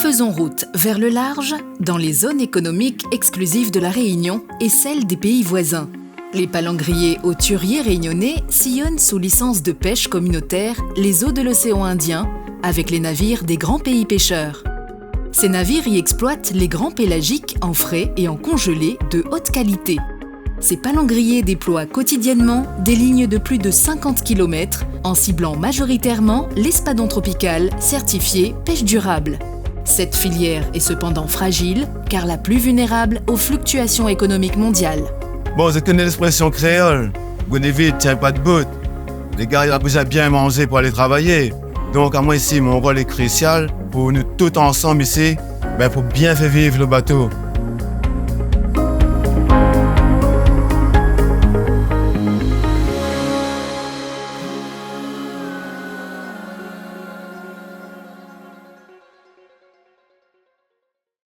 faisons route vers le large, dans les zones économiques exclusives de la Réunion et celles des pays voisins. Les palangriers hauturiers réunionnais sillonnent sous licence de pêche communautaire les eaux de l'océan Indien avec les navires des grands pays pêcheurs. Ces navires y exploitent les grands pélagiques en frais et en congelés de haute qualité. Ces palangriers déploient quotidiennement des lignes de plus de 50 km en ciblant majoritairement l'espadon tropical certifié pêche durable. Cette filière est cependant fragile car la plus vulnérable aux fluctuations économiques mondiales. Bon, je connais l'expression créole. Goneville tient pas de bout. Les gars, ils ont déjà bien mangé pour aller travailler. Donc, à moi ici, mon rôle est crucial pour nous tous ensemble ici, pour bien faire vivre le bateau.